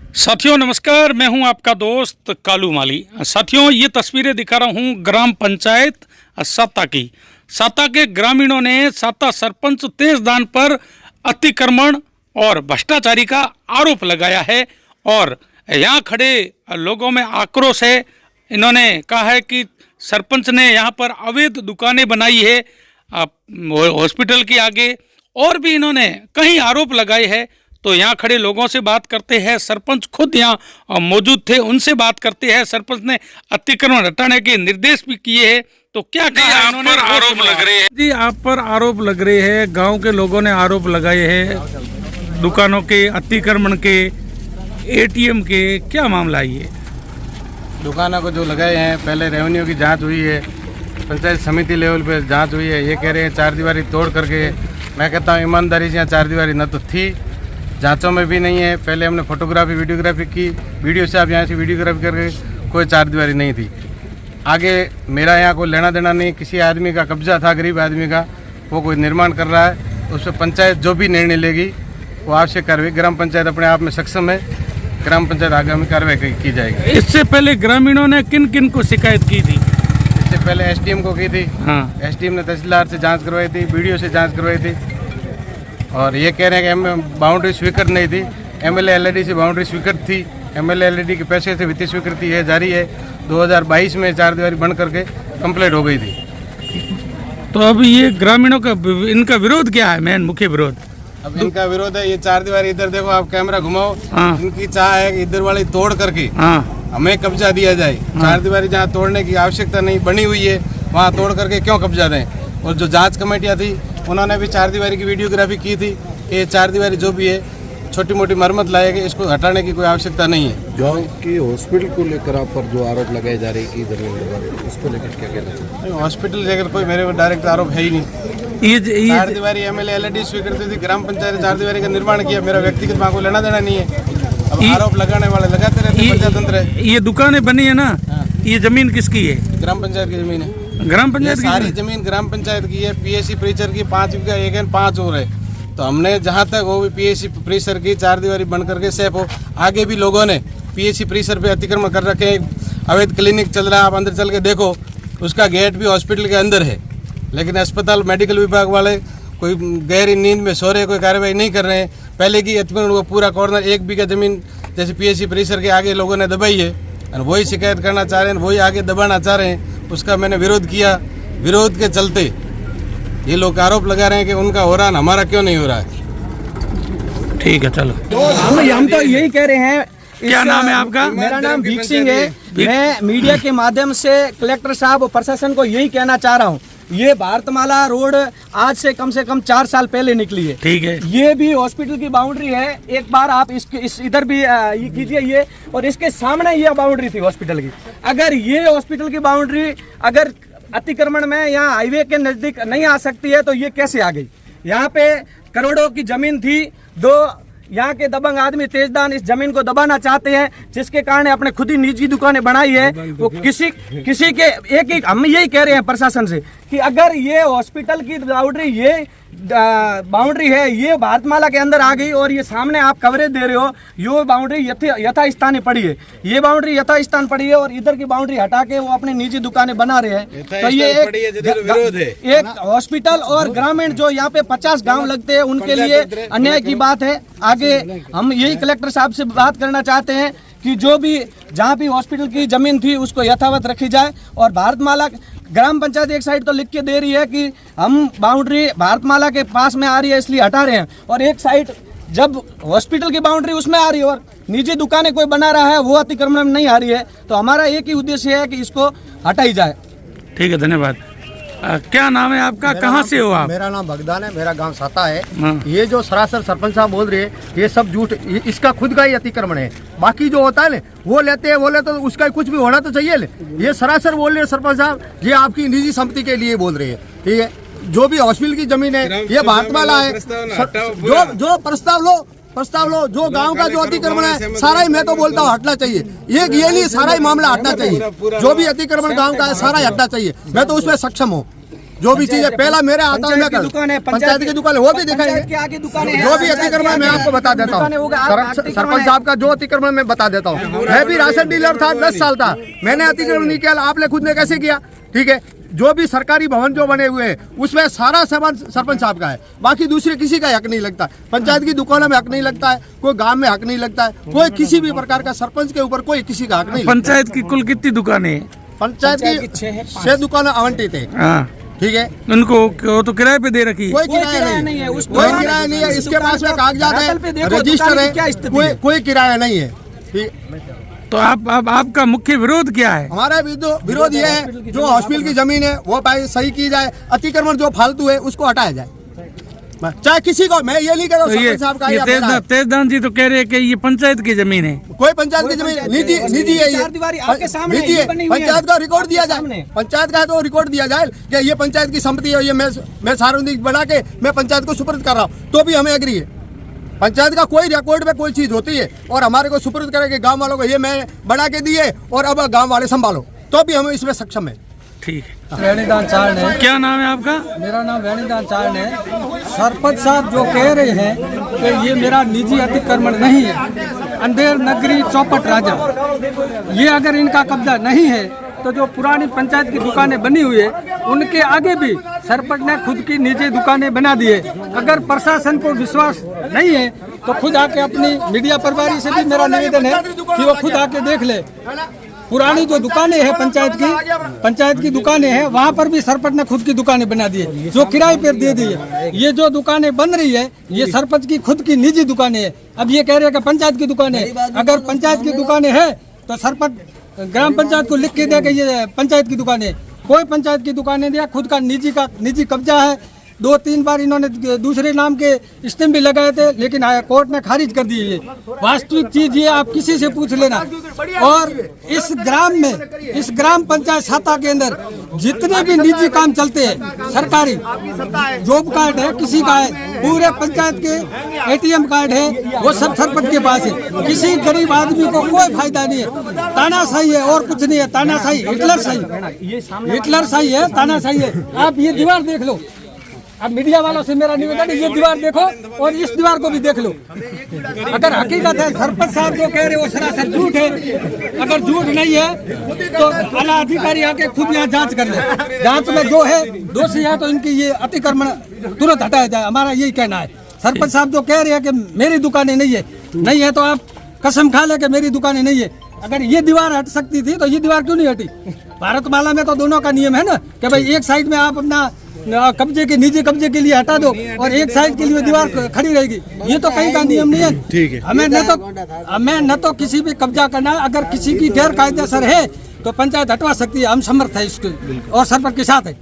साथियों नमस्कार, मैं हूं आपका दोस्त कालू माली। साथियों ये तस्वीरें दिखा रहा हूं ग्राम पंचायत साता की। साता के ग्रामीणों ने साता सरपंच तेजदान पर अतिक्रमण और भ्रष्टाचारी का आरोप लगाया है और यहां खड़े लोगों में आक्रोश है। इन्होंने कहा है कि सरपंच ने यहां पर अवैध दुकानें बनाई है हॉस्पिटल के आगे, और भी इन्होंने कई आरोप लगाए हैं। तो यहाँ खड़े लोगों से बात करते हैं। सरपंच खुद यहाँ मौजूद थे, उनसे बात करते हैं। सरपंच ने अतिक्रमण हटाने के निर्देश भी किए हैं। तो क्या कहा इन्होंने? आरोप लग रहे हैं जी, आप पर आरोप लग रहे हैं। गांव के लोगों ने आरोप लगाए हैं दुकानों के, अतिक्रमण के, एटीएम के। क्या मामला है ये? दुकानों को जो लगाए हैं, पहले रेवेन्यू की जांच हुई है, पंचायत समिति लेवल पे जांच हुई है। ये कह रहे हैं चारदीवारी तोड़ करके। मैं कहता हूँ ईमानदारी से यहाँ चारदीवारी न तो थी, जांचों में भी नहीं है। पहले हमने फोटोग्राफी वीडियोग्राफी की, वीडियो से आप यहाँ से वीडियोग्राफी करके कोई चारदीवारी नहीं थी। आगे मेरा यहाँ कोई लेना देना नहीं, किसी आदमी का कब्जा था, गरीब आदमी का, वो कोई निर्माण कर रहा है। उस पर पंचायत जो भी निर्णय लेगी वो आवश्यक कार्रवाई, ग्राम पंचायत अपने आप में सक्षम है, ग्राम पंचायत आगामी कार्रवाई की जाएगी। इससे पहले ग्रामीणों ने किन किन को शिकायत की थी? इससे पहले एसडीएम को की थी। हाँ, एसडीएम ने तहसीलदार से जाँच करवाई थी, बीडीओ से जाँच करवाई थी। और ये कह रहे हैं कि बाउंड्री स्वीकृत नहीं थी। एमएलए एलईडी से बाउंड्री स्वीकृत थी, एमएलए एलईडी के पैसे से वित्तीय स्वीकृति है, जारी है। 2022 में चारदीवारी बंद करके कंप्लीट हो गई थी। तो अब ये ग्रामीणों का इनका विरोध क्या है? मेन मुख्य विरोध अब इनका विरोध है ये चारदीवारी। इधर देखो, आप कैमरा घुमाओ। हाँ। इनकी चाह है कि इधर वाली तोड़ करके हाँ, हमें कब्जा दिया जाए। चारदीवारी जहाँ तोड़ने की आवश्यकता नहीं बनी हुई है, वहाँ तोड़ करके क्यों कब्जा दें? और जो जांच कमेटियाँ थी उन्होंने भी चारदीवारी की वीडियोग्राफी की थी। ये चारदीवारी जो भी है छोटी मोटी मरम्मत लाएगी, इसको हटाने की कोई आवश्यकता नहीं है। जो कि हॉस्पिटल को लेकर आप पर जो आरोप लगाए जा रहे हैं कि जमीन उसको लेकर क्या कहना चाहिए? हॉस्पिटल लेकर कोई मेरे डायरेक्ट आरोप है ही नहीं। ये चारदीवारी एमएलए एलईडी स्वीकृति थी, ग्राम पंचायत ने चारदीवारी का निर्माण किया, मेरा व्यक्तिगत वहाँ को लेना देना नहीं है। अब आरोप लगाने वाले लगाते रहते हैं, प्रजातंत्र है। ये दुकानें बनी है ना, ये जमीन किसकी है? ग्राम पंचायत की जमीन है। ग्राम पंचायत की सारी जमीन ग्राम पंचायत की है। पीएससी परिसर की 5 बीघा 1/5 और है। तो हमने जहाँ तक वो भी पीएससी परिसर की चारदीवारी बंद करके सेफ हो। आगे भी लोगों ने पीएससी परिसर पे अतिक्रमण कर रखे हैं। अवैध क्लिनिक चल रहा है, आप अंदर चल के देखो, उसका गेट भी हॉस्पिटल के अंदर है। लेकिन अस्पताल मेडिकल विभाग वाले कोई गहरी नींद में सो रहे, कोई कार्रवाई नहीं कर रहे हैं। पहले की अतिक्रमण वो पूरा कॉर्नर 1 बीघा जमीन जैसे पीएससी परिसर के आगे लोगों ने दबाई है और वही शिकायत करना चाह रहे हैं, वही आगे दबाना चाह रहे हैं। उसका मैंने विरोध किया। विरोध के चलते ये लोग आरोप लगा रहे हैं कि उनका हो रहा है, हमारा क्यों नहीं हो रहा है। ठीक है, चलो। हम तो यही कह रहे हैं। क्या नाम है आपका? मेरा नाम भीख सिंह है। मैं मीडिया के माध्यम से कलेक्टर साहब और प्रशासन को यही कहना चाह रहा हूँ, ये भारतमाला रोड आज से कम 4 साल पहले निकली है। ठीक है, ये भी हॉस्पिटल की बाउंड्री है। एक बार आप इस इधर भी ये कीजिए, ये और इसके सामने ये बाउंड्री थी हॉस्पिटल की। अगर ये हॉस्पिटल की बाउंड्री अगर अतिक्रमण में यहाँ हाईवे के नजदीक नहीं आ सकती है तो ये कैसे आ गई? यहाँ पे करोड़ों की जमीन थी। दो यहाँ के दबंग आदमी तेजदान इस जमीन को दबाना चाहते हैं, जिसके कारण अपने खुद ही निजी दुकानें बनाई है। वो किसी के एक हम यही कह रहे हैं प्रशासन से कि अगर ये हॉस्पिटल की बाउंड्री है, ये भारतमाला के अंदर आ गई और ये सामने आप कवरेज दे रहे हो, ये बाउंड्री यथास्थान पड़ी है। ये बाउंड्री यथास्थान पड़ी है और इधर की बाउंड्री हटा के वो अपनी निजी दुकानें बना रहे हैं। तो ये एक हॉस्पिटल और ग्रामीण जो यहाँ पे 50 गांव लगते हैं, उनके लिए अन्याय की बात है। आगे हम यही कलेक्टर साहब से बात करना चाहते हैं कि जो भी जहाँ भी हॉस्पिटल की जमीन थी उसको यथावत रखी जाए। और भारतमाला ग्राम पंचायत एक साइड तो लिख के दे रही है कि हम बाउंड्री भारतमाला के पास में आ रही है इसलिए हटा रहे हैं, और एक साइड जब हॉस्पिटल की बाउंड्री उसमें आ रही है और निजी दुकानें कोई बना रहा है वो अतिक्रमण में नहीं आ रही है। तो हमारा एक ही उद्देश्य है कि इसको हटाई जाए। ठीक है, धन्यवाद। क्या नाम है आपका? कहाँ से हो आप? मेरा नाम भगदान है, मेरा गांव साता है। हाँ। ये जो सरासर सरपंच साहब बोल रहे हैं ये सब झूठ, इसका खुद का ही अतिक्रमण है। बाकी जो होता है ना वो लेते हैं, बोले तो उसका कुछ भी होना तो चाहिए। ये सरासर बोल रहे हैं सरपंच साहब, ये आपकी निजी संपत्ति के लिए बोल रहे हैं। ठीक है, जो भी हॉस्पिटल की जमीन है ये भारतमाला है। जो प्रस्ताव लो, जो गांव का जो अतिक्रमण है सारा ही, मैं तो बोलता हूँ हटना चाहिए। ये नहीं, सारा ही मामला हटना चाहिए। जो भी अतिक्रमण गांव का है सारा ही हटना चाहिए। मैं तो उसमें सक्षम हूँ। जो भी चीजें पहला मेरे आता है पंचायत की दुकान है, पंचायत की दुकान है वो भी पंचायत के दिखाएंगे। आगे दुकानें हैं, जो भी अतिक्रमण है मैं आपको बता देता हूँ। दुकानें होगा, आप अतिक्रमण सरपंच है। साहब का जो अतिक्रमण मैं बता देता हूँ। मैं भी राशन डीलर था, 10 साल था, मैंने अतिक्रमण नहीं किया, आपने खुद ने कैसे किया? ठीक है, जो भी सरकारी भवन जो बने हुए हैं उसमें सारा सामान सरपंच साहब का है, बाकी दूसरे किसी का हक नहीं लगता। पंचायत की दुकानों में हक नहीं लगता है, कोई गांव में हक नहीं लगता है, कोई किसी भी प्रकार का सरपंच के ऊपर कोई किसी का हक नहीं लगता। पंचायत की कुल कितनी दुकानें हैं? पंचायत की 6 दुकानें आवंटित है। हाँ, ठीक है, उनको वो तो किराए पे दे रखी है। कोई किराया नहीं है, उस कोई दुकान- किराया नहीं है, उस इसके दुकान पास में का कागजात रातल पे है, देखो रजिस्टर दुकान है, की क्या स्थिति है। कोई किराया नहीं है। ठीक, तो आपका मुख्य विरोध क्या है? हमारा विरोध ये है, जो हॉस्पिटल की जमीन है वो भाई सही की जाए, अतिक्रमण जो फालतू है उसको हटाया जाए, चाहे किसी को। मैं ये नहीं कह रहा तो हूँ ये सरपंच साहब का या मेरा है। तेजदान जी तो कह रहे हैं कि ये पंचायत की जमीन है। कोई पंचायत की जमीन निजी है, ये चारदीवारी आपके सामने निजी ये है। बनी हुई है। पंचायत का रिकॉर्ड दिया जाए, सामने। पंचायत का है तो रिकॉर्ड दिया जाए कि ये पंचायत की संपत्ति है, ये मैं सार्वजनिक बना के मैं पंचायत को सुपुर्द कर रहा हूँ, तो भी हमें एग्री है। पंचायत का कोई रिकॉर्ड में कोई चीज होती है और हमारे को सुपुर्द करेंगे गांव वालों को, ये मैं बना के दिए और अब गांव वाले संभालो, तो भी हम इसमें सक्षम है। ठीक है, वेणीदान चारण है। क्या नाम है आपका? मेरा नाम वेणीदान चारण है। सरपंच साहब जो कह रहे हैं कि ये मेरा निजी अतिक्रमण नहीं है, अंधेर नगरी चौपट राजा, ये अगर इनका कब्जा नहीं है तो जो पुरानी पंचायत की दुकानें बनी हुई है उनके आगे भी सरपंच ने खुद की निजी दुकानें बना दी है। अगर प्रशासन को विश्वास नहीं है तो खुद आके अपनी मीडिया प्रभारी से भी मेरा निवेदन है कि वो खुद आके देख ले। पुरानी जो दुकानें हैं पंचायत की दुकानें हैं, वहाँ पर भी सरपंच ने खुद की दुकानें बना दी है, जो किराए पर दे दी है। ये जो दुकानें बन रही है ये सरपंच की खुद की निजी दुकानें हैं। अब ये कह रहे हैं कि पंचायत की दुकानें, अगर पंचायत की दुकानें हैं तो सरपंच ग्राम पंचायत को लिख के दे कि ये पंचायत की दुकानें, कोई पंचायत की दुकानें दिया, खुद का निजी कब्जा है। 2-3 बार इन्होंने दूसरे नाम के स्टैम्प भी लगाए थे, लेकिन कोर्ट ने खारिज कर दी है। वास्तविक चीज ये आप किसी से पूछ लेना। और इस ग्राम पंचायत साता के अंदर जितने भी निजी काम चलते हैं, सरकारी जॉब कार्ड है, किसी का है, पूरे पंचायत के ATM कार्ड है, वो सब सरपंच के पास है। किसी गरीब आदमी को कोई फायदा नहीं है। तानाशाही है और कुछ नहीं है। तानाशाही हिटलर शाही है, तानाशाही है। आप ये दीवार देख लो। अब मीडिया वालों से मेरा निवेदन है, ये दीवार देखो और इस दीवार को भी देख लो। अगर हकीकत है सरपंच साहब जो कह रहे हैं वो सरासर झूठ है। अगर झूठ नहीं है तो आला अधिकारी आके खुद यहाँ जांच कर ले। जांच में जो है दोषी है तो इनकी ये अतिक्रमण तुरंत हटाया जाए, हमारा यही कहना है। सरपंच साहब जो कह रहे हैं कि मेरी दुकानें नहीं है तो आप कसम खा ले कि मेरी दुकानें नहीं है। अगर ये दीवार हट सकती थी तो ये दीवार क्यों नहीं हटी? भारतमाला में तो दोनों का नियम है ना कि भाई एक साइड में आप अपना निजी कब्जे के लिए हटा दो और एक साइड के लिए दीवार खड़ी रहेगी। ये तो कहीं का नियम नहीं है। ठीक है, हमें न तो किसी भी कब्जा करना है। अगर किसी की गैर कायदेसर है तो पंचायत हटवा सकती है, हम समर्थ है इसके और सरपंच के साथ है।